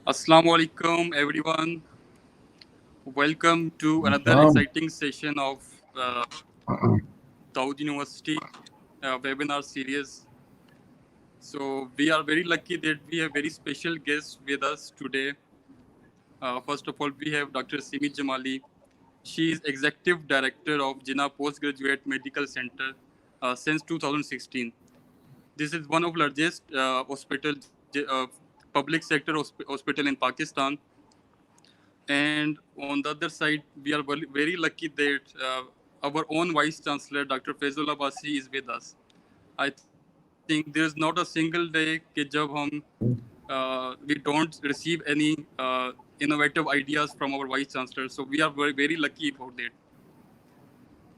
Assalamu alaikum, everyone. Welcome to another Um, exciting session of Dawood University webinar series. So we are very lucky that we have very special guests with us today. First of all, we have Dr. Seemin Jamali. She is Executive Director of Jinnah Postgraduate Medical Center since 2016. This is one of the largest public sector hospital in Pakistan. And on the other side, we are very lucky that our own Vice Chancellor, Dr. Faizullah Abbasi, is with us. I think there is not a single day कि जब we don't receive any innovative ideas from our Vice Chancellor. So we are very lucky about that.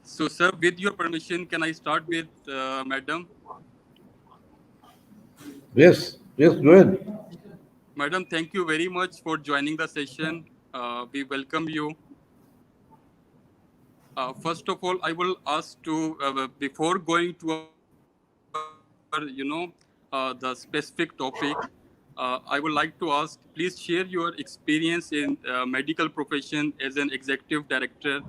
So, sir, with your permission, can I start with Madam? yes, go ahead. Madam, thank you very much for joining the session. We welcome you. First of all, I will ask to before going to our the specific topic. I would like to ask, please share your experience in medical profession as an executive director,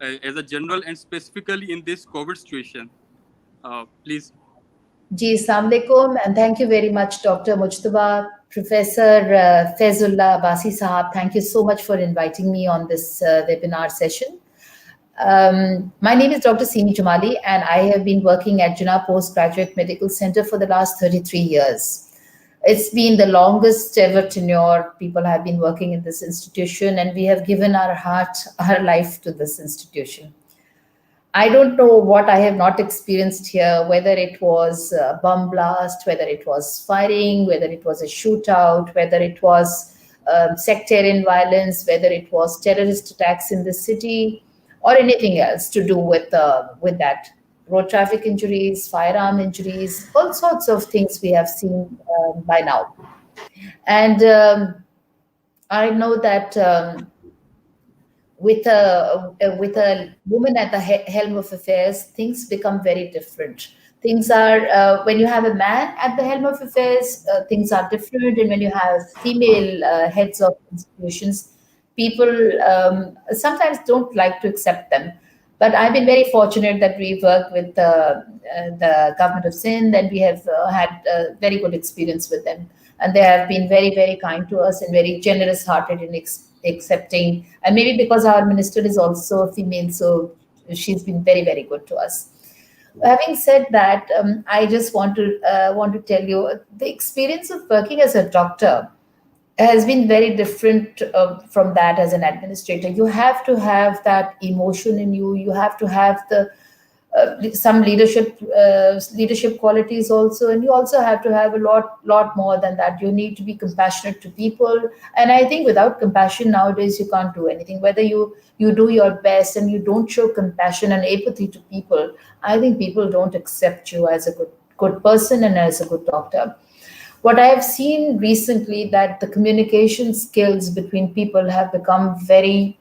as a general, and specifically in this COVID situation. Please. Ji, Assalamu alaikum, and thank you very much, Dr. Mujtaba, Professor Faizullah Abbasi Sahab. Thank you so much for inviting me on this webinar session. My name is Dr. Seemin Jamali, and I have been working at Jinnah Postgraduate Medical Center for the last 33 years. It's been the longest ever tenure people have been working in this institution, and we have given our heart, our life to this institution. I don't know what I have not experienced here, whether it was a bomb blast, whether it was firing, whether it was a shootout, whether it was sectarian violence, whether it was terrorist attacks in the city, or anything else to do with that. Road traffic injuries, firearm injuries, all sorts of things we have seen by now. And I know that with a woman at the helm of affairs, things become very different. Things are when you have a man at the helm of affairs, things are different, and when you have female heads of institutions, people sometimes don't like to accept them. But I've been very fortunate that we work with the government of Sindh, and we have had very good experience with them. And they have been very, very kind to us and very generous hearted in accepting. And maybe because our minister is also a female, so she's been very, very good to us. Having said that, I just want to tell you the experience of working as a doctor has been very different from that as an administrator. You have to have that emotion in you. You have to have the some leadership qualities also, and you also have to have a lot more than that. You need to be compassionate to people, and I think without compassion nowadays you can't do anything. Whether you do your best and you don't show compassion and empathy to people, I think people don't accept you as a good person and as a good doctor. What I have seen recently, that the communication skills between people have become very,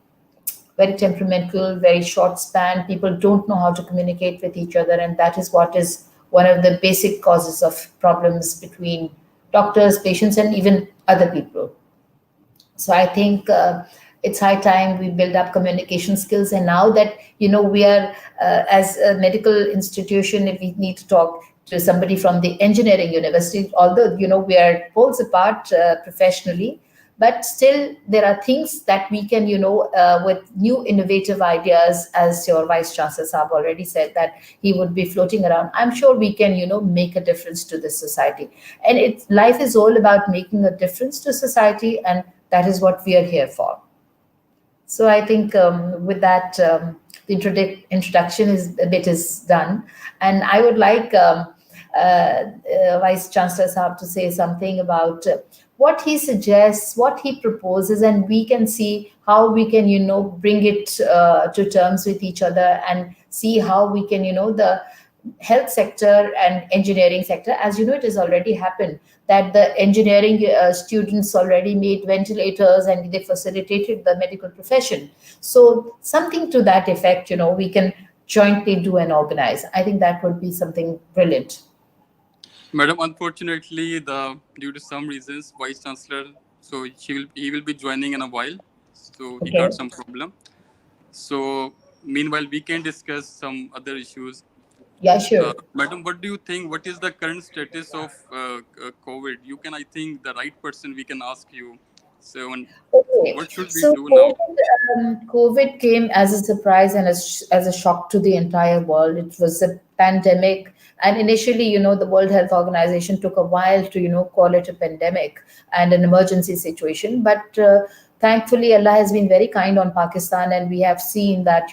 very temperamental, very short span. People don't know how to communicate with each other, and that is what is one of the basic causes of problems between doctors, patients, and even other people. So I think it's high time we build up communication skills. And now that we are as a medical institution, if we need to talk to somebody from the engineering university, although we are poles apart professionally, but still there are things that we can with new innovative ideas, as your vice chancellor Saab already said that he would be floating around. I'm sure we can make a difference to this society, and life is all about making a difference to society, and that is what we are here for. So I think with that, the introduction is done, and I would like Vice Chancellor Saab to say something about what he suggests, what he proposes, and we can see how we can bring it to terms with each other, and see how we can the health sector and engineering sector, as it has already happened that the engineering students already made ventilators and they facilitated the medical profession. So something to that effect, we can jointly do and organize. I think that would be something brilliant. Madam, unfortunately, due to some reasons, Vice Chancellor So he will be joining in a while. So he Okay. got some problem. So meanwhile, we can discuss some other issues. Yeah, sure. Madam, what do you think? What is the current status of COVID? You can, I think, the right person we can ask you. So, Okay. what should we So do now? COVID came as a surprise and as a shock to the entire world. It was a pandemic. And initially, the World Health Organization took a while to, call it a pandemic and an emergency situation. But thankfully, Allah has been very kind on Pakistan. And we have seen that,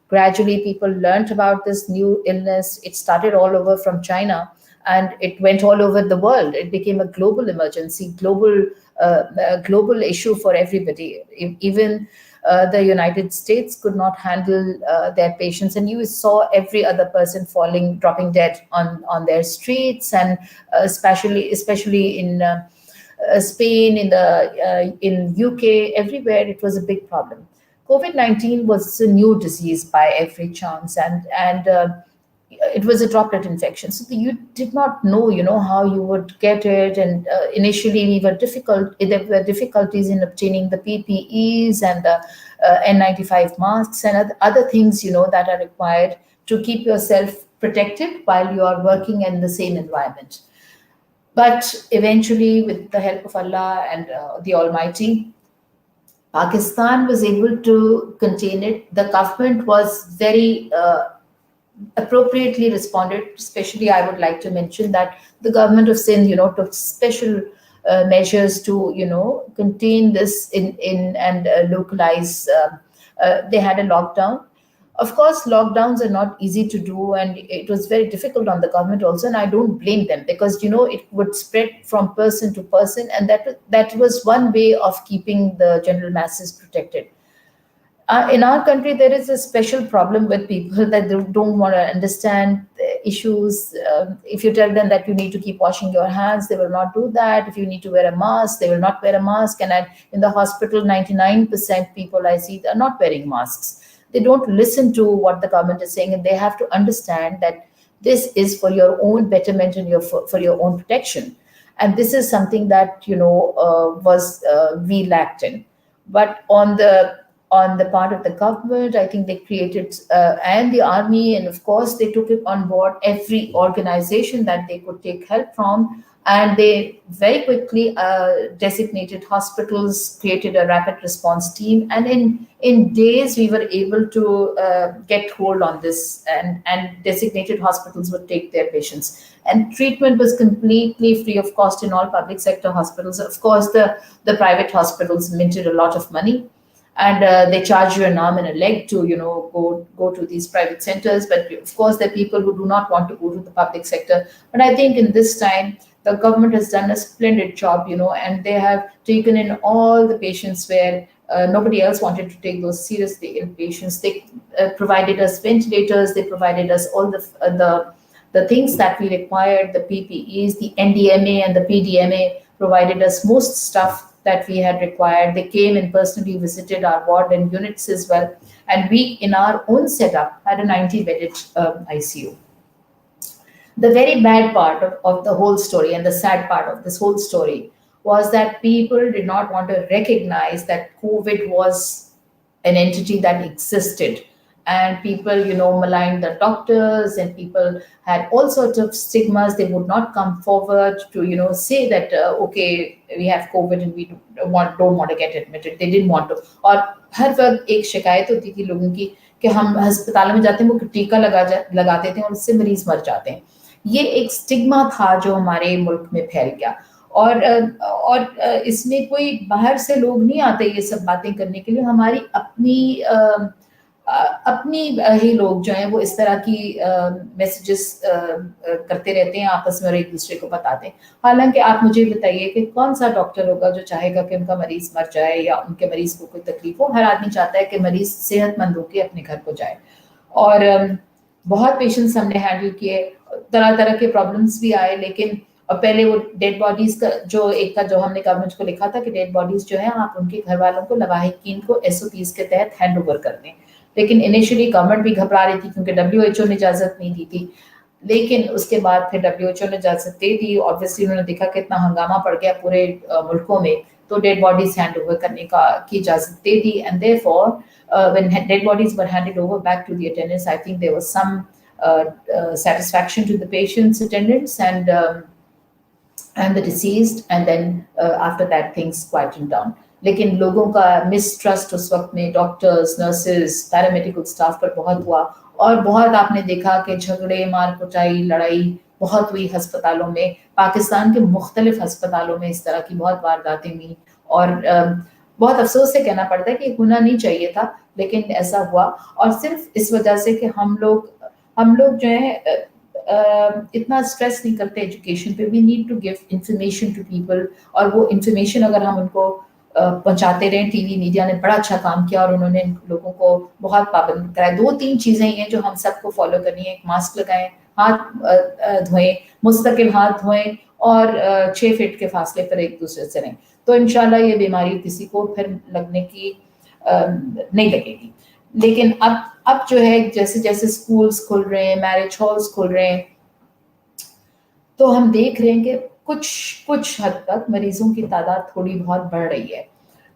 gradually people learned about this new illness. It started all over from China and it went all over the world. It became a global emergency, global issue for everybody. Even the United States could not handle their patients, and you saw every other person dropping dead on their streets, and especially in Spain, in UK, everywhere it was a big problem. COVID-19 was a new disease by every chance, and it was a droplet infection. So you did not know, how you would get it. And initially, there were difficulties in obtaining the PPEs and the N95 masks and other things, that are required to keep yourself protected while you are working in the same environment. But eventually, with the help of Allah and the Almighty, Pakistan was able to contain it. The government was very appropriately responded. Especially, I would like to mention that the government of Sindh, took special measures to, contain this in and localize. They had a lockdown. Of course, lockdowns are not easy to do, and it was very difficult on the government also. And I don't blame them because it would spread from person to person, and that was one way of keeping the general masses protected. In our country, there is a special problem with people that they don't want to understand the issues. If you tell them that you need to keep washing your hands, they will not do that. If you need to wear a mask, they will not wear a mask. And in the hospital, 99% people I see are not wearing masks. They don't listen to what the government is saying, and they have to understand that this is for your own betterment and for your own protection. And this is something that we lacked in. But on the part of the government, I think they created and the army, and of course they took it on board every organization that they could take help from, and they very quickly designated hospitals, created a rapid response team, and in days we were able to get hold on this, and designated hospitals would take their patients. And treatment was completely free of cost in all public sector hospitals. Of course, the private hospitals minted a lot of money, and they charge you an arm and a leg to go to these private centers. But of course, there are people who do not want to go to the public sector. But I think in this time, the government has done a splendid job, and they have taken in all the patients where nobody else wanted to take those seriously ill patients. They provided us ventilators. They provided us all the things that we required, the PPEs, the NDMA and the PDMA provided us most stuff that we had required. They came and personally visited our ward and units as well. And we, in our own setup, had a 90-bedded ICU. The very bad part of the whole story, and the sad part of this whole story, was that people did not want to recognize that COVID was an entity that existed. And people, maligned the doctors, and people had all sorts of stigmas. They would not come forward to, say that, okay, we have COVID and we don't want to get admitted. They didn't want to. और हर वक्त एक शिकायत होती थी लोगों की कि हम अस्पताल में जाते हैं, वो टीका लगाते थे और उससे मरीज मर जाते हैं. ये एक स्टिग्मा था जो हमारे मुल्क में फैल गया. और इसमें कोई बाहर से लोग नहीं आते ये सब बातें करने के लिए. हमारी अपनी ही लोग जो हैं वो इस तरह की मैसेजेस करते रहते हैं आपस में और एक दूसरे को बताते हैं. हालांकि आप मुझे बताइए कि कौन सा डॉक्टर होगा जो चाहेगा कि उनका मरीज मर जाए या उनके मरीज को कोई तकलीफ हो. हर आदमी चाहता है कि मरीज सेहतमंद होकर अपने घर को जाए. और बहुत पेशेंट्स हमने हैंडल किए, तरह तरह के प्रॉब्लम्स भी आए. लेकिन और पहले वो डेड बॉडीज का जो हमने गवर्नमेंट को लिखा था कि डेड बॉडीज जो है आप उनके घर वालों को लवाहिकीन को SOPs के तहत हैंड ओवर कर दें. लेकिन इनिशियली गवर्नमेंट भी घबरा रही थी क्योंकि WHO ने इजाजत नहीं दी थी. लेकिन उसके बाद फिर WHO ने इजाजत दे दी. ऑब्वियसली उन्होंने देखा कि इतना हंगामा पड़ गया पूरे मुल्कों में تو ڈیڈ بॉडीज ہینڈ اوور کرنے کی اجازت دے دی. And therefore when dead bodies were handed over back to the attendants, I think there was some satisfaction to the patients, attendants, and the deceased, and then after that things quietened down. لیکن لوگوں کا mistrust اس وقت میں doctors, nurses, paramedical staff پر بہت ہوا, اور بہت آپ نے دیکھا کہ جھگڑے, مار کٹائی, لڑائی بہت ہوئی ہسپتالوں میں. پاکستان کے مختلف ہسپتالوں میں اس طرح کی بہت وارداتیں ہوئیں, اور بہت افسوس سے کہنا پڑتا ہے کہ ہونا نہیں چاہیے تھا, لیکن ایسا ہوا. اور صرف اس وجہ سے کہ ہم لوگ جو ہیں اتنا اسٹریس نہیں کرتے ایجوکیشن پہ. We need to give information to people, اور وہ انفارمیشن اگر ہم ان کو پہنچاتے رہیں. ٹی وی میڈیا نے بڑا اچھا کام کیا, اور انہوں نے لوگوں کو بہت پابند کرایا. 2-3 چیزیں ہیں جو ہم سب کو فالو کرنی ہے. ایک, ماسک لگائیں, ہاتھ دھوئیں, مستقل ہاتھ دھوئیں, اور 6 فٹ کے فاصلے پر ایک دوسرے سے رہیں. تو انشاءاللہ یہ بیماری کسی کو پھر لگنے کی نہیں لگے گی. لیکن اب جو ہے جیسے جیسے اسکولس کھل رہے ہیں, میرج ہالس کھل رہے ہیں, تو ہم دیکھ رہے ہیں کہ کچھ حد تک مریضوں کی تعداد تھوڑی بہت بڑھ رہی ہے.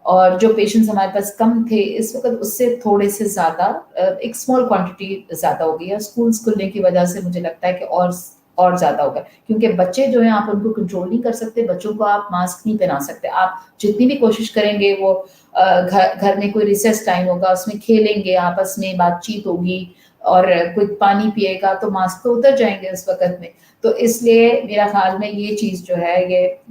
اور جو پیشنٹس ہمارے پاس کم تھے اس وقت اس سے تھوڑے سے زیادہ, ایک اسمال کوانٹٹی زیادہ ہو گئی ہے. اسکولس کھلنے کی وجہ سے مجھے لگتا ہے کہ اور زیادہ ہوگا, کیونکہ بچے جو ہیں آپ ان کو کنٹرول نہیں کر سکتے. بچوں کو آپ ماسک نہیں پہنا سکتے. آپ جتنی بھی کوشش کریں گے, وہ گھر میں کوئی ریسیس ٹائم ہوگا, اس میں کھیلیں گے, آپس میں بات چیت ہوگی, اور کوئی پانی پیے گا تو ماسک تو اتر جائیں گے اس وقت میں. تو اس لیے میرا خیال میں یہ چیز جو ہے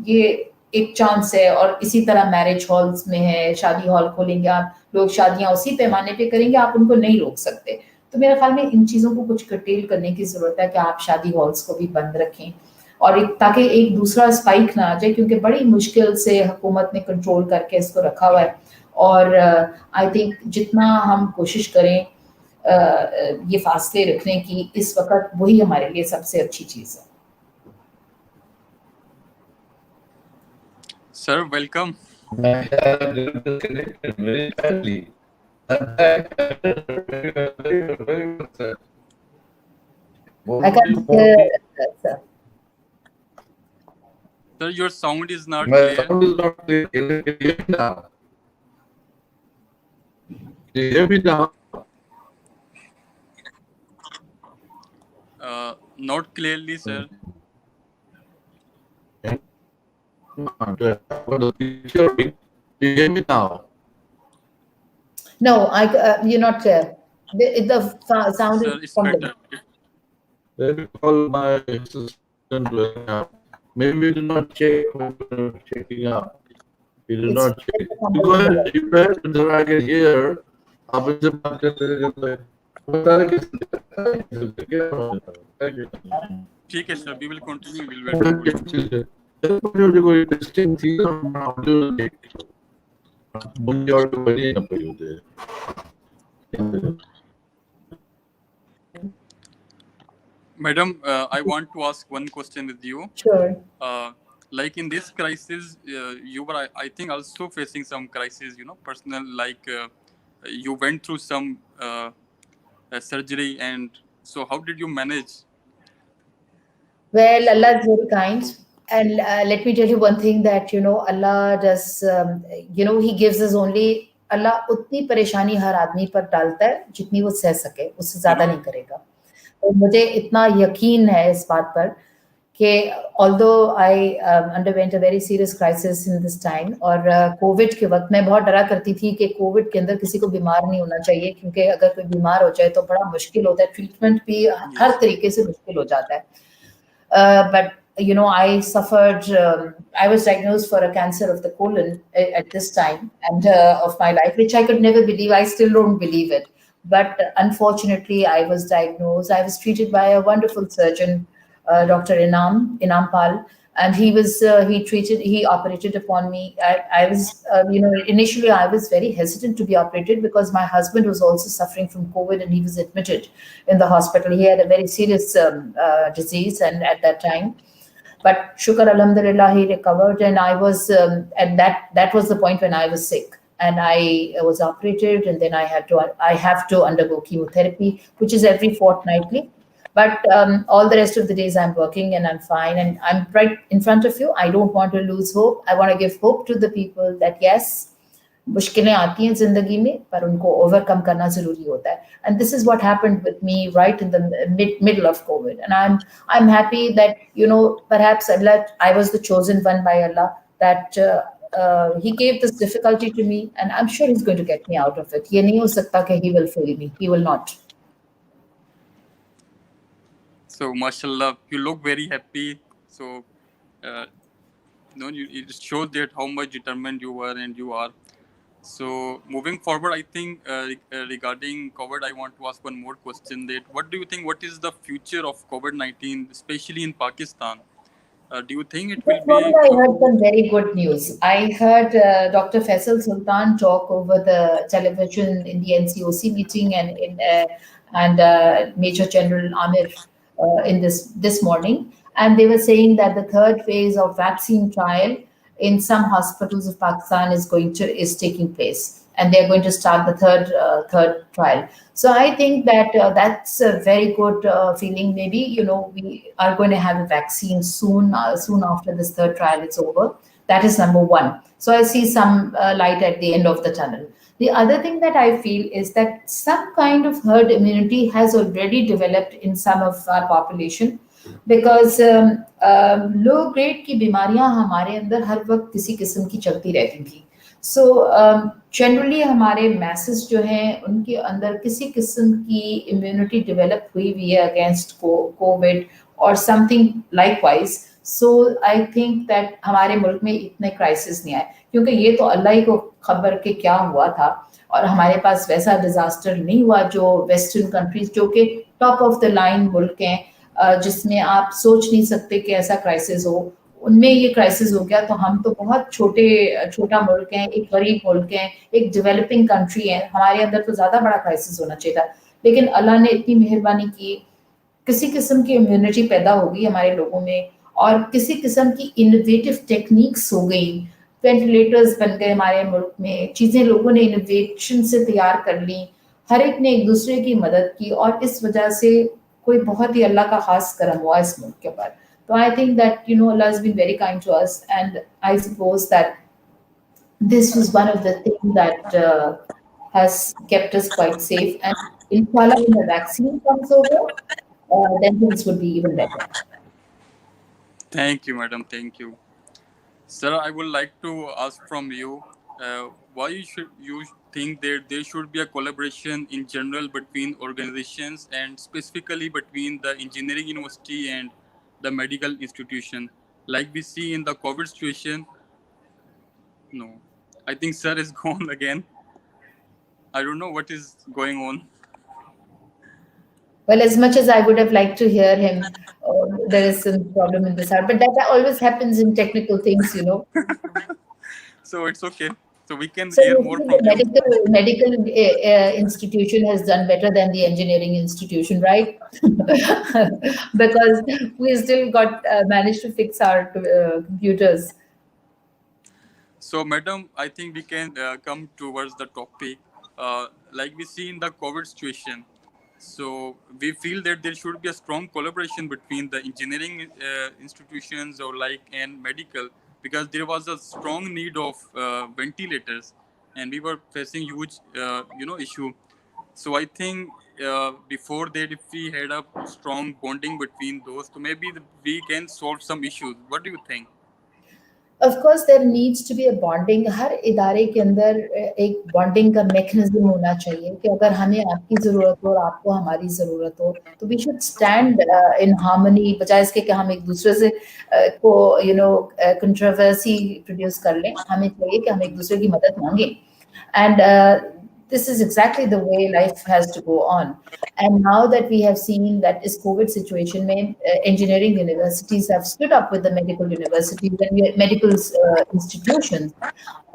یہ ایک چانس ہے. اور اسی طرح میرج ہالس میں ہے, شادی ہال کھولیں گے آپ, لوگ شادیاں اسی پیمانے پہ کریں گے, آپ ان کو نہیں روک سکتے. تو میرے خیال میں ان چیزوں کو کچھ کرٹیل کرنے کی ضرورت ہے کہ آپ شادی ہالس کو بھی بند رکھیں, اور تاکہ ایک دوسرا اسپائک نہ آ جائے, کیونکہ بڑی مشکل سے حکومت نے کنٹرول کر کے اس کو رکھا ہوا ہے. اور آئی تھنک جتنا ہم کوشش کریں یہ فاصلے رکھنے کی اس وقت, وہی ہمارے لیے سب سے اچھی چیز ہے. Sir, welcome. My hair is disconnected very badly. Very good, sir. I can't hear that, sir. Sir, your sound is not My clear. sound is not clear. Can you hear me now? Can you hear me now? Not clearly, sir. What is the Do you hear me now? No, you're not clear. The sound Sir, is it's from better. Let me call my assistant right now. Maybe we did not check when we were checking out. We did not check. You go ahead, you go ahead until I can hear. آپ ان سے بات کرتے رہے. ٹھیک ہے sir, we will continue. We will wait for you. جو کوئی testing تھی بندی اور بڑی نہ پڑی ہوتے. Madam, I want to ask one question with you. Sure. Like in this crisis, you were, I think, also facing some crisis, personal, like you went through some surgery, and so how did you manage? Well, Allah is very kind. And let me tell you one thing that, Allah does, He gives us only, Allah اتنی پریشانی ہر آدمی پر ڈالتا ہے جتنی وہ سہ سکے, اس سے زیادہ نہیں کرے گا. اور مجھے اتنا یقین ہے اس بات پر کہ although I underwent a very serious crisis in this time, اور کووڈ کے وقت میں بہت ڈرا کرتی تھی کہ کووڈ کے اندر کسی کو بیمار نہیں ہونا چاہیے, کیونکہ اگر کوئی بیمار ہو جائے تو بڑا مشکل ہوتا ہے, ٹریٹمنٹ بھی ہر طریقے سے مشکل ہو جاتا ہے. But I suffered, I was diagnosed for a cancer of the colon at this time and of my life, which I could never believe. I still don't believe it. But unfortunately, I was diagnosed. I was treated by a wonderful surgeon, Dr. Inam Pal, and he operated upon me. I was, initially I was very hesitant to be operated because my husband was also suffering from COVID and he was admitted in the hospital. He had a very serious disease and at that time. But shukar alhamdulillah, he recovered, and I was, and that was the point when I was sick. And I was operated, and then I have to undergo chemotherapy, which is every fortnightly. But all the rest of the days I'm working and I'm fine and I'm right in front of you. I don't want to lose hope. I want to give hope to the people that yes, मुश्किलें आती हैं जिंदगी में पर उनको overcome करना जरूरी होता है. And this is what happened with me right in the middle of COVID. And I'm happy that, you know, perhaps Allah, I was the chosen one by Allah, that he gave this difficulty to me, and I'm sure he's going to get me out of it. ये नहीं हो सकता कि he will fail me. He will not. So, mashallah, you look very happy. So, it shows that how much determined you were and you are. So, moving forward, I think regarding COVID, I want to ask one more question. That what do you think? What is the future of COVID-19, especially in Pakistan? Do you think it will be? I heard some very good news. I heard Dr. Faisal Sultan talk over the television in the NCOC meeting and Major General Amir in this morning, and they were saying that the third phase of vaccine trial in some hospitals of Pakistan is taking place, and they're going to start the third trial. So I think that that's a very good feeling. Maybe, you know, we are going to have a vaccine soon after this third trial is over. That is number one. So I see some light at the end of the tunnel. The other thing that I feel is that some kind of herd immunity has already developed in some of our population, because low grade की बीमारियां हमारे अंदर हर वक्त किसी किस्म की चलती रहती थी. सो जनरली हमारे मैसेज जो हैं उनके अंदर किसी किस्म की इम्यूनिटी डेवलप हुई हुई है अगेंस्ट कोविड और something likewise. So I think that हमारे मुल्क में इतने क्राइसिस नहीं आए, क्योंकि ये तो अल्लाह ही को खबर के क्या हुआ था, और हमारे पास वैसा डिजास्टर नहीं हुआ जो वेस्टर्न कंट्रीज जो कि टॉप ऑफ द लाइन मुल्क हैं, जिसमें आप सोच नहीं सकते कि ऐसा क्राइसिस हो, उनमें ये क्राइसिस हो गया. तो हम तो बहुत छोटा मुल्क है, एक गरीब मुल्क है, एक डेवलपिंग कंट्री है, हमारे अंदर तो ज्यादा बड़ा क्राइसिस होना चाहिए था. लेकिन अल्लाह ने इतनी मेहरबानी की, किसी किस्म की इम्यूनिटी पैदा हो गई हमारे लोगों में, और किसी किस्म की इनोवेटिव टेक्निक्स हो गई. वेंटिलेटर्स बन गए हमारे मुल्क में, चीजें लोगों ने इनोवेशन से तैयार कर ली, हर एक ने एक दूसरे की मदद की, और इस वजह से कोई बहुत ही अल्लाह का खास करम हुआ इस मुल्क के ऊपर. तो I think that, you know, अल्लाह has been very kind to us, and I suppose that this was one of the thing that has kept us quite safe, and इंशाल्लाह when the vaccine comes over, then things would be even better. Thank you, madam. Thank you. Sir, I would like to ask from you, why you think that there should be a collaboration in general between organizations and specifically between the engineering university and the medical institution, like we see in the COVID situation? No, I think sir is gone again. I don't know what is going on. Well, as much as I would have liked to hear him, there is some problem in this heart, but that always happens in technical things, you know. So it's okay. So we can So hear you more think from the you. medical institution has done better than the engineering institution, right? Because we still got managed to fix our computers. So, madam, I think we can come towards the topic. Like we see in the COVID situation, so we feel that there should be a strong collaboration between the engineering institutions or and medical, because there was a strong need of ventilators, and we were facing huge issue. So I think before that, if we had a strong bonding between those, so maybe we can solve some issues. What do you think? Of course, there needs to be a bonding. हर इदारे के अंदर एक bonding का mechanism होना चाहिए कि अगर हमें आपकी ज़रूरत हो और आपको हमारी ज़रूरत हो, तो we should stand in harmony, बजाय इसके कि हम एक दूसरे से को कंट्रोवर्सी प्रोड्यूस कर लें. हमें चाहिए कि हम एक दूसरे की मदद मांगें. And this is exactly the way life has to go on. And now that we have seen that this COVID situation, engineering universities have stood up with the medical universities and medical institutions,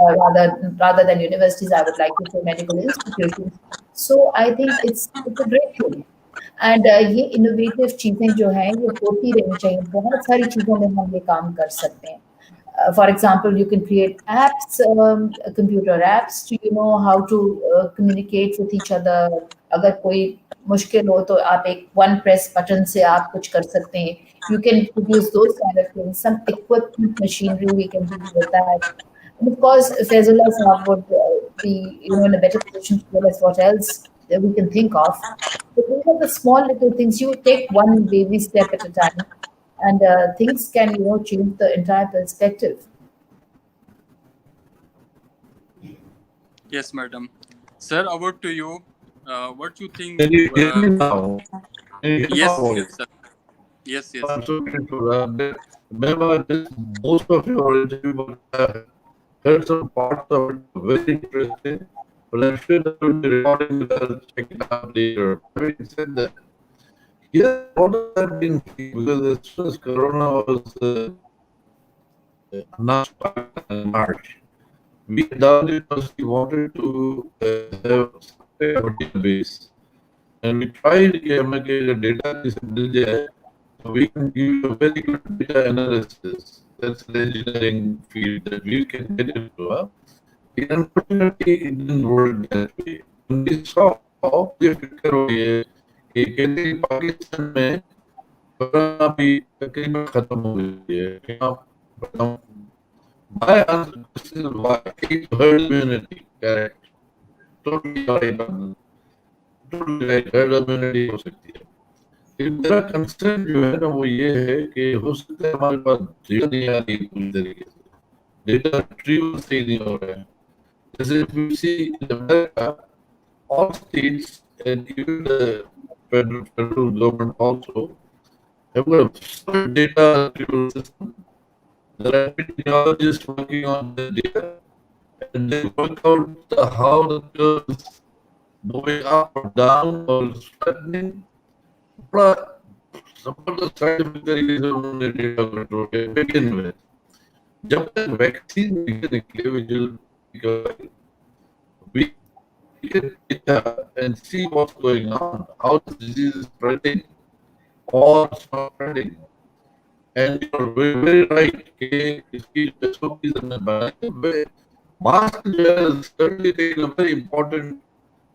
rather than universities, I would like to say medical institutions. So I think it's a great thing. And ये innovative चीजें जो हैं ये होती रहनी चाहिए. बहुत सारी चीजों में हम ये काम कर सकते हैं. For example, you can create apps, computer apps, to how to communicate with each other. अगर कोई मुश्किल हो तो आप एक one press button से आप कुछ कर सकते हैं. You can produce those kind of things. Some equipment, machinery we can do with that. And of course, Faizullah Saab would be, in a better position to tell us what else that we can think of. But these are the small little things. You take one baby step at a time, and things can, change the entire perspective. Yes, madam. Sir, over to you. What you think? Can you hear me now? Can you hear my Yes, voice? yes, sir. Yes, yes. I'm so grateful. Remember, most of your interview, heard some parts of it very interesting, but I'm sure that will be recording with us, check it out later. Having said that, yeah, what does that mean? Because as soon as Corona was announced in March, we at Dawood University wanted to have a database, and we tried to make a data so we can give you a very good data analysis. That's the engineering field that we can get into. Unfortunately, it didn't work that way. When we saw the figure कि कहते हैं पाकिस्तान में corona भी तकरीबन खत्म हो गई है. My answer is why it's herd immunity. Correct. Totally right. Totally right. Herd immunity हो सकती है. मेरा कंसर्न जो है ना वो ये है कि हो सकता है हमारे पास डेटा नहीं आ रही पूरी तरीके से, डेटा रिट्रीवल सही नहीं हो रहा है. जैसे if you see in America, all states and even the federal government also have got a solid data retrieval system. There are epidemiologists working on the data, and they work out how the curve is going up or down or flattening. But जबरदस्त scientific तरीके से उन्होंने data control किया begin with. जब तक vaccine नहीं निकले we can data and see what's going on, how the disease is spreading or not spreading. And you're very, very right कि इसकी SOPs हमने बनाई है. Mask has certainly taken a very important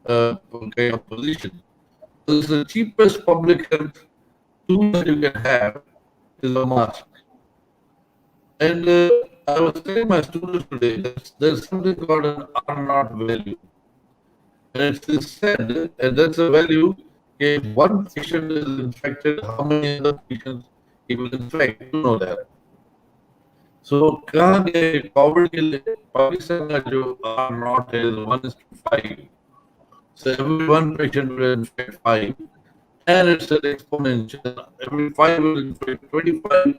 kind of position. This is the cheapest public health tool that you can have is a mask. And I was telling my students today that there's something called an R naught value. And it's said, and that's a value, if one patient is infected, how many other patients he will infect, you know that. So कहाँ गए Covid के लिए पाकिस्तान का जो R naught is 1:5. So every one patient will infect 5. And it's an exponential. Every 5 will infect 25,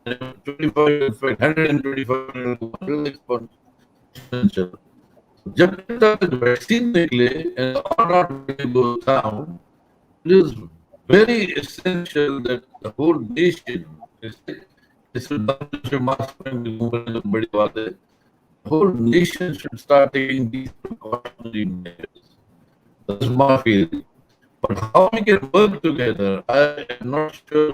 and every 25 will infect 125, will exponential. जब तक vaccine निकले and R naught value goes down, it is very essential that the whole nation, it's a mask बड़ी बात है. The whole nation should start taking these precautionary measures. That's my feeling. But how we can work together, I am not sure.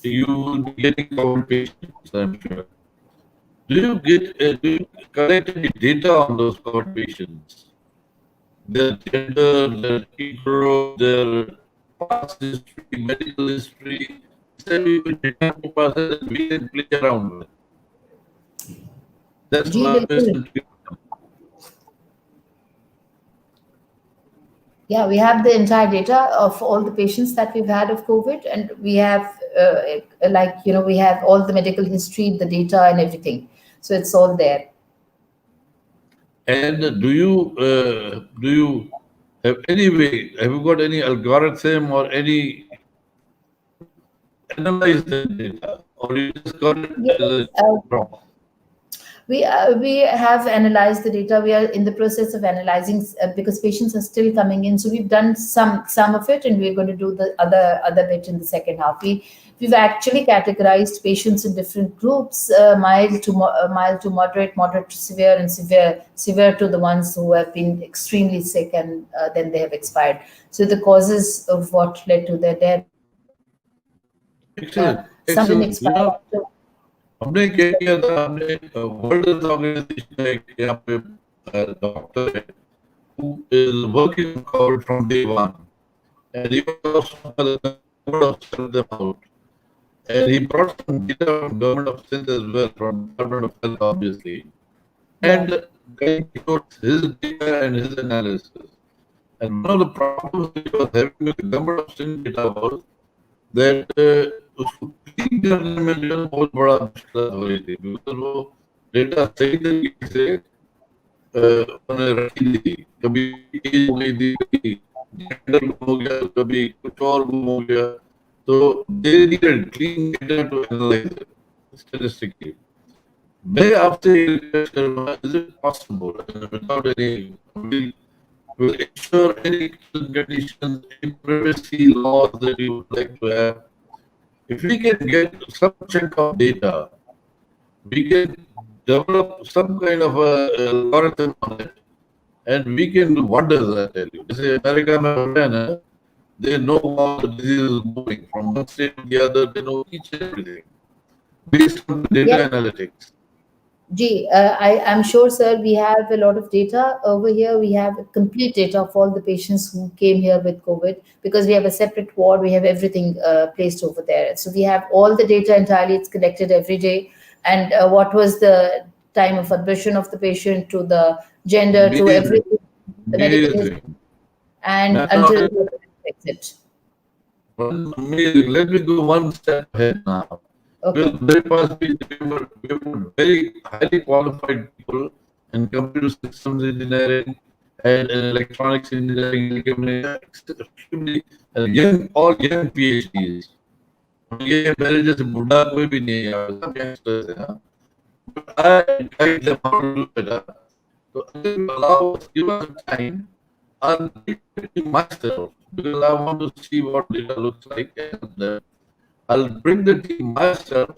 You will be getting COVID patients, I'm sure. Do you collect any data on those COVID patients? Their gender, their age group, their past history, medical history. Say we will data that we can play around with. That's ji my बिल्कुल. question. Yeah, we have the entire data of all the patients that we've had of COVID, and we have, we have all the medical history, the data, and everything. So it's all there. And do you have any way? Have you got any algorithm or any analyze the data, or you just got it Yes, as a prompt? we have analyzed the data. We are in the process of analyzing because patients are still coming in. So we've done some of it, and we're going to do the other bit in the second half. We've actually categorized patients in different groups: mild to moderate, moderate to severe, and severe to the ones who have been extremely sick and then they have expired. So the causes of what led to their death. Excellent, Some excellent. expired. हमने क्या किया था, हमने world health organisation का यहाँ पे doctor who is working on COVID from day one, and he was also one of the government of sent them out. And he brought some data from government of Sindh as well, from Department of Health, obviously. And then he wrote his data and his analysis. And one of the problems that he was having with the government of Sindh data was that उसको clean करने में जो है बहुत बड़ा मुश्किल हो रही थी, because वो डेटा सही तरीके से उन्होंने रखी थी, कभी एज हो गई थी, कभी जेंडर गुम हो गया, कभी कुछ और गुम हो गया, तो they needed clean data to analyze it statistically. मैं आपसे रिक्वेस्ट करूंगा, is it possible without any will ensure any conditions, any privacy laws that you would like to have? If we can get some chunk of data, we can develop some kind of a algorithm on it, and we can do wonders, I tell you. This is America, my friend, they know how the disease is moving from one state to the other, they know each and everything based on the data analytics. I'm sure, sir, we have a lot of data over here. We have complete data of all the patients who came here with COVID, because we have a separate ward. We have everything placed over there. So we have all the data entirely. It's collected every day. And what was the time of admission of the patient, to the gender, to everything, the medical history, and until the exit. Amazing. Let me go one step ahead now. Okay. Very possibly we were very highly qualified people in computer systems engineering and in electronics engineering, extremely all young PhDs. ये मेरे जैसे बुढ़ा कोई भी नहीं है, सब youngsters हैं, हाँ. But I guide them how to do it. So allow us, give us time. I'll read it myself because I want to see what data looks like, and I'll bring the team myself,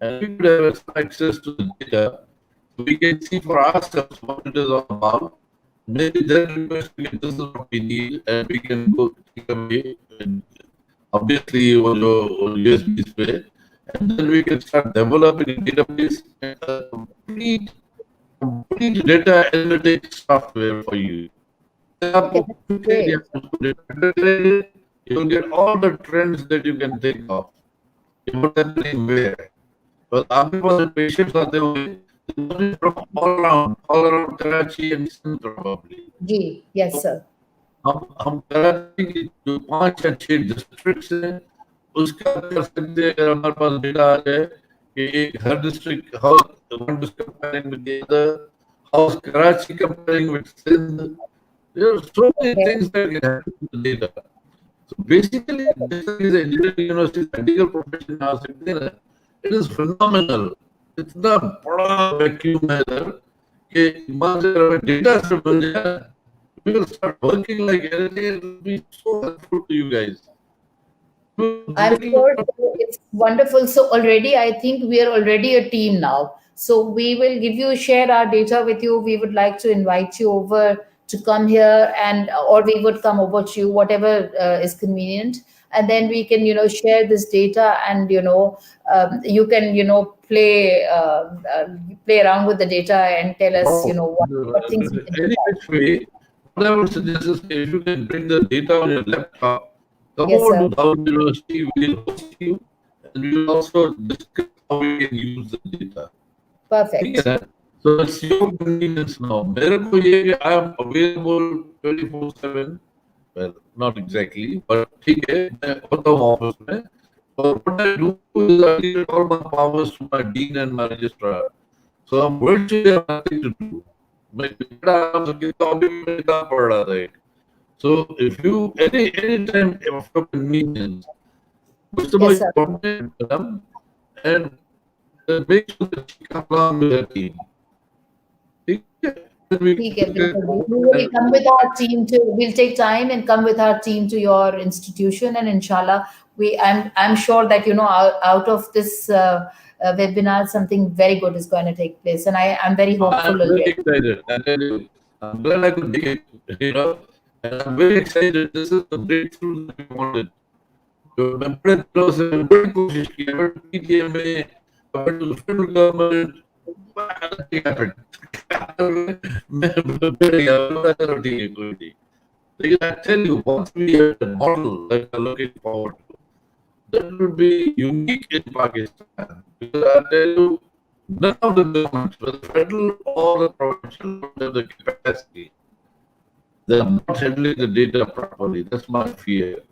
and we could have access to the data, so we can see for ourselves what it is all about. Maybe then request, this is what we need, and we can go take away, and obviously on your USB display, and then we can start developing a database and a complete data analytics software for you. You will get all the trends that you can think of. What's happening where? Well, आपके पास patients आते हुए from all around Karachi and Sindh probably. Yes, sir. हम कराची की जो 5 या 6 districts हैं, उसका कर सकते हैं अगर हमारे पास डेटा आ जाए कि एक हर district, how one is comparing with the other, how's Karachi comparing with Sindh. There are so many things that can happen with the data. So basically, this is engineering university, medical profession now, it is phenomenal. It's the bada vacuum है इधर कि मान से अगर data से बन जाए, we will start working like anything. It will be so helpful to you guys. I'm sure it's wonderful. So already, I think we are already a team now. So we will share our data with you. We would like to invite you over to come here, and or we would come over to you, whatever is convenient, and then we can share this data, and you can play around with the data and tell us what things we can do. Which way, what I would suggest is if you can bring the data on your laptop, come over to Dawood University, we will host you, and we will also discuss how we can use the data. Perfect. So it's your convenience now. I am available 24/7. Well, not exactly, but office mein. So what I do is I give all my powers to my dean and my registrar. So I'm virtually have nothing to do. So if you any time of your convenience, first of all, and make sure that you come along with the team. We will come with our team to. We'll take time and come with our team to your institution, and inshallah, I'm sure that out of this webinar, something very good is going to take place, and I'm very hopeful. I'm very excited. I tell you, I'm glad I could make it. And I'm very excited. This is the breakthrough that we wanted. So I'm pretty close and very कोशिश की. I went to PTMA, I went to the federal government, Because I tell you, once we have a model that we're looking forward to, that will be unique in Pakistan. Because I tell you, none of the governments, whether federal or the provincial, don't have the capacity. They are not handling the data properly. That's my fear.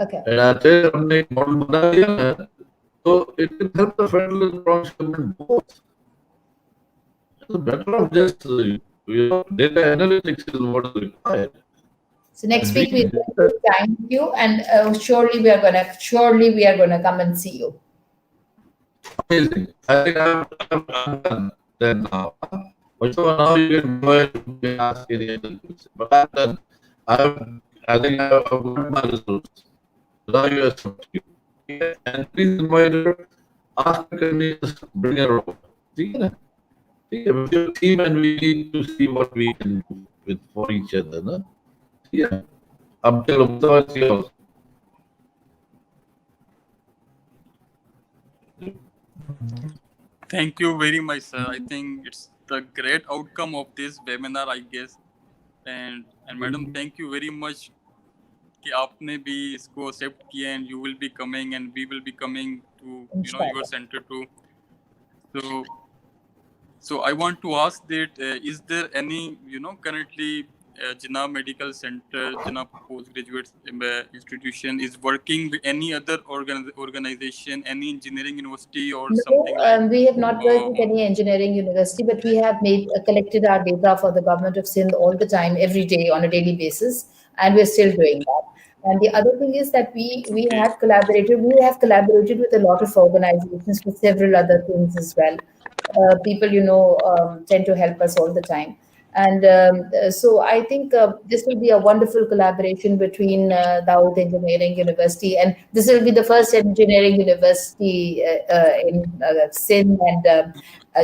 Okay. And I tell you, हमने एक model बना लिया है, so it can help the federal and provincial government both. It's a matter of just, data analytics is what is required. So next week we'll take time with you, and surely we are gonna come and see you. Amazing. I think I'm done then now. So now you can go ahead and ask any other questions. But I'm done. I think I've got my results. Now you are up to you. Okay? And please invite her, ask her, can you just bring her over? See, with your team, and we need to see what we can do for each other. No? Yeah. I'm telling you, it's yours. Thank you very much, sir. I think it's the great outcome of this webinar, I guess. And madam, thank you very much कि आपने भी इसको accept किया, and you will be coming and we will be coming to your center too. So I want to ask that is there any currently Jinnah Medical Center, Jinnah Postgraduate Institution is working with any other organization, any engineering university or something like? We have not worked with any engineering university, but we have collected our data for the government of Sindh all the time, every day, on a daily basis, and we're still doing that. And the other thing is that we have collaborated with a lot of organizations for several other things as well. People, tend to help us all the time. And so I think this will be a wonderful collaboration between Dawood Engineering University, and this will be the first engineering university in Sindh, and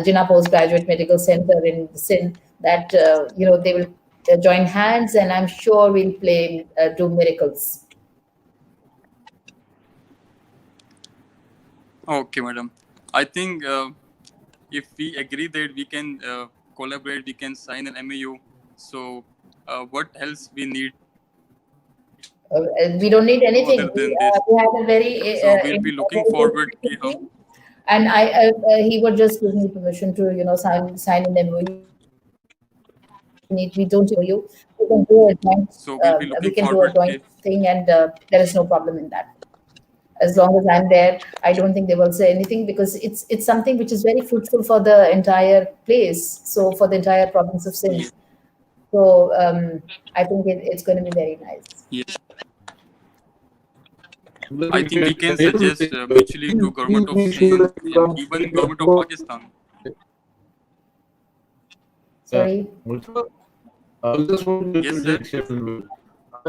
Jinnah Postgraduate Medical Center in Sindh, that they will join hands, and I'm sure we'll do miracles. Okay, madam. I think if we agree that we can collaborate, we can sign an MAU. So what else we need? We don't need anything. Other than We this. have a very So we'll be looking forward. And he would just give me permission to sign an MOU. We don't know you. We can do a joint. So we'll be looking we can forward. do a joint thing, and there is no problem in that. As long as I'm there, I don't think they will say anything, because it's something which is very fruitful for the entire place. So for the entire province of Sindh. So I think it's going to be very nice. Yes. I think we can suggest mutually to government of Sindh and even government of Pakistan. Sorry. Yes, sir. I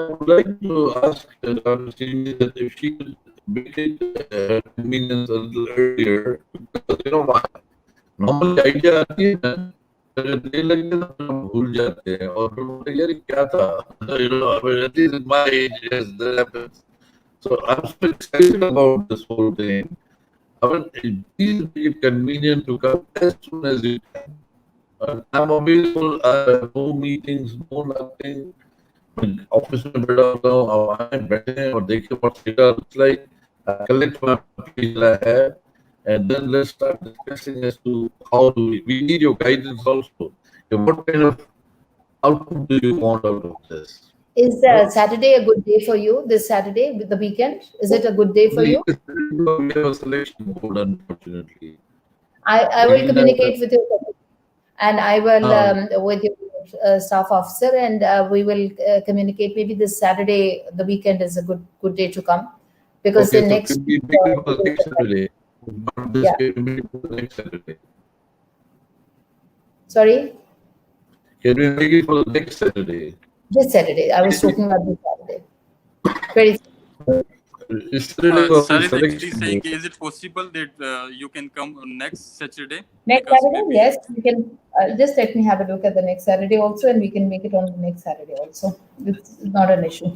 would like to ask Dr. Seemin that if she could make it convenience a little earlier, because why? Normally idea आती है ना, देर लगे तो हम भूल जाते हैं और फिर बोलते हैं यार क्या था, at least in my age, yes, that happens. So I'm so excited about this whole thing. I mean, please make it convenient to come as soon as you can. I'm available. I have no meetings, no nothing. Office में बैठा होता हूँ, अब आए बैठे हैं और देखिए what data looks like. I collect my page that I have, and then let's start discussing as to how we need your guidance also. What kind of output do you want out of this? Is Saturday a good day for you? This Saturday, with the weekend, is it a good day for you? We have a selection board, unfortunately. I will communicate with you, and I will with your staff officer, and we will communicate. Maybe this Saturday, the weekend, is a good day to come, because the next Saturday. Next Saturday. Sorry? Can we make it for the next Saturday? This Saturday. I was talking about this Saturday. Very. Sir is actually saying, is it possible that you can come on next Saturday? Next Saturday, yes. We can just let me have a look at the next Saturday also, and we can make it on the next Saturday also. It's not an issue.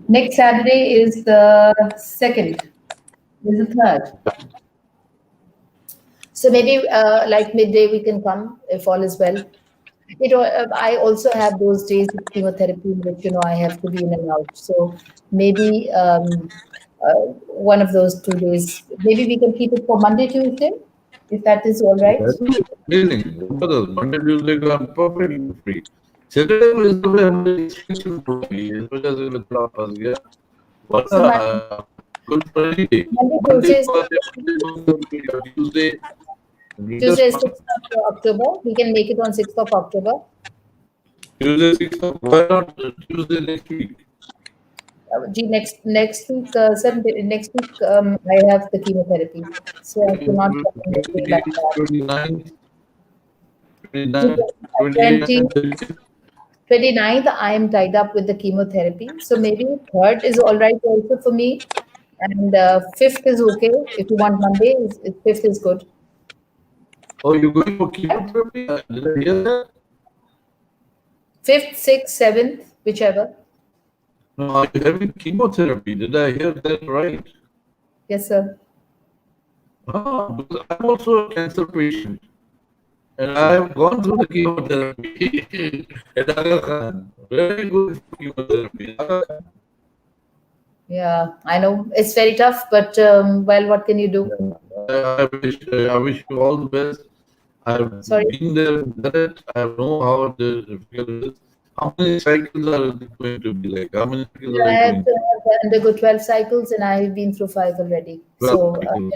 Next Saturday is the 2nd. This is the 3rd. So maybe like midday we can come if all is well. I also have those days of chemotherapy in which I have to be in and out. So maybe one of those 2 days. Maybe we can keep it for Monday, Tuesday, if that is all right. That is amazing. Monday, Tuesday, I'm perfectly free. Saturday is the way I'm expensive to me. It's because of the class, yeah. But So good for any day. Monday, Monday, Tuesday, Tuesday, Tuesday is 6th of October. We can make it on 6th of October. Tuesday, 6th of, why not Tuesday next week? Next week, sir, next week I have the chemotherapy, so I cannot make it like that. 29th, 28th, 29th, I am tied up with the chemotherapy, so maybe 3rd is all right also for me, and 5th is okay. If you want Monday, 5th is good. Oh, you're going for chemotherapy? Did I hear that? 5th, 6th, 7th, whichever. No, are you having chemotherapy? Did I hear that right? Yes, sir. Because I'm also a cancer patient. And I have gone through the chemotherapy at Aga Khan. Very good chemotherapy. Aga Khan. Yeah, I know it's very tough, but well, what can you do? I wish you all the best. I've Sorry. been there, done it. I know how difficult it is. How many cycles are it going to be like? How many cycles are I you have going to undergo 12 cycles, and I have been through 5 already. 12 So cycles.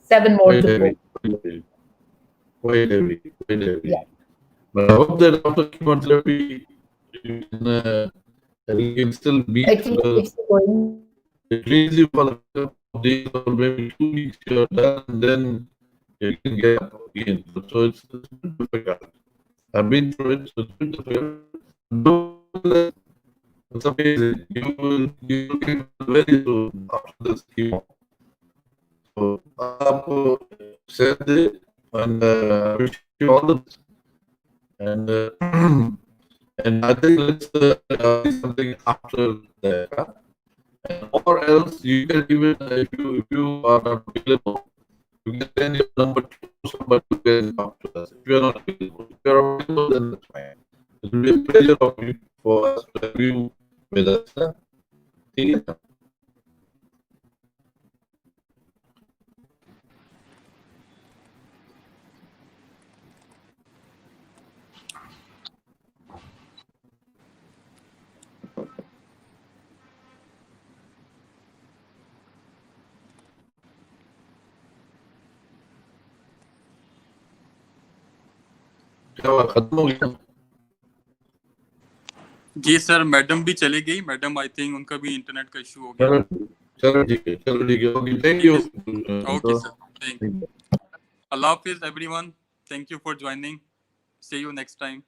7 more Quite to heavy, go. quite heavy, quite heavy. Yeah. But I hope that after chemotherapy, you can still beat It keeps going. it leaves you for a couple of days or maybe 2 weeks, you're done, and then you can get up again. So it's been difficult. I've been through it, so it's been difficult. It's amazing. You will get very soon after this chemo. So आपको सेहत दे and wish you all the best. And and I think let's do something after that. Huh? Or else you can even if you are not available, you can send your number to somebody who can talk to us. If you are not available, if you are available, then that's fine. It will be a pleasure of you for us to have you with us. Huh? ठीक है? क्या हुआ, खत्म हो गया? जी sir, madam भी चली गई। मैडम आई थिंक उनका भी इंटरनेट का इशू हो गया। चलो ठीक है। Okay, thank you. Okay sir, thank you. Allah Hafiz everyone. Thank you for joining. See you next time.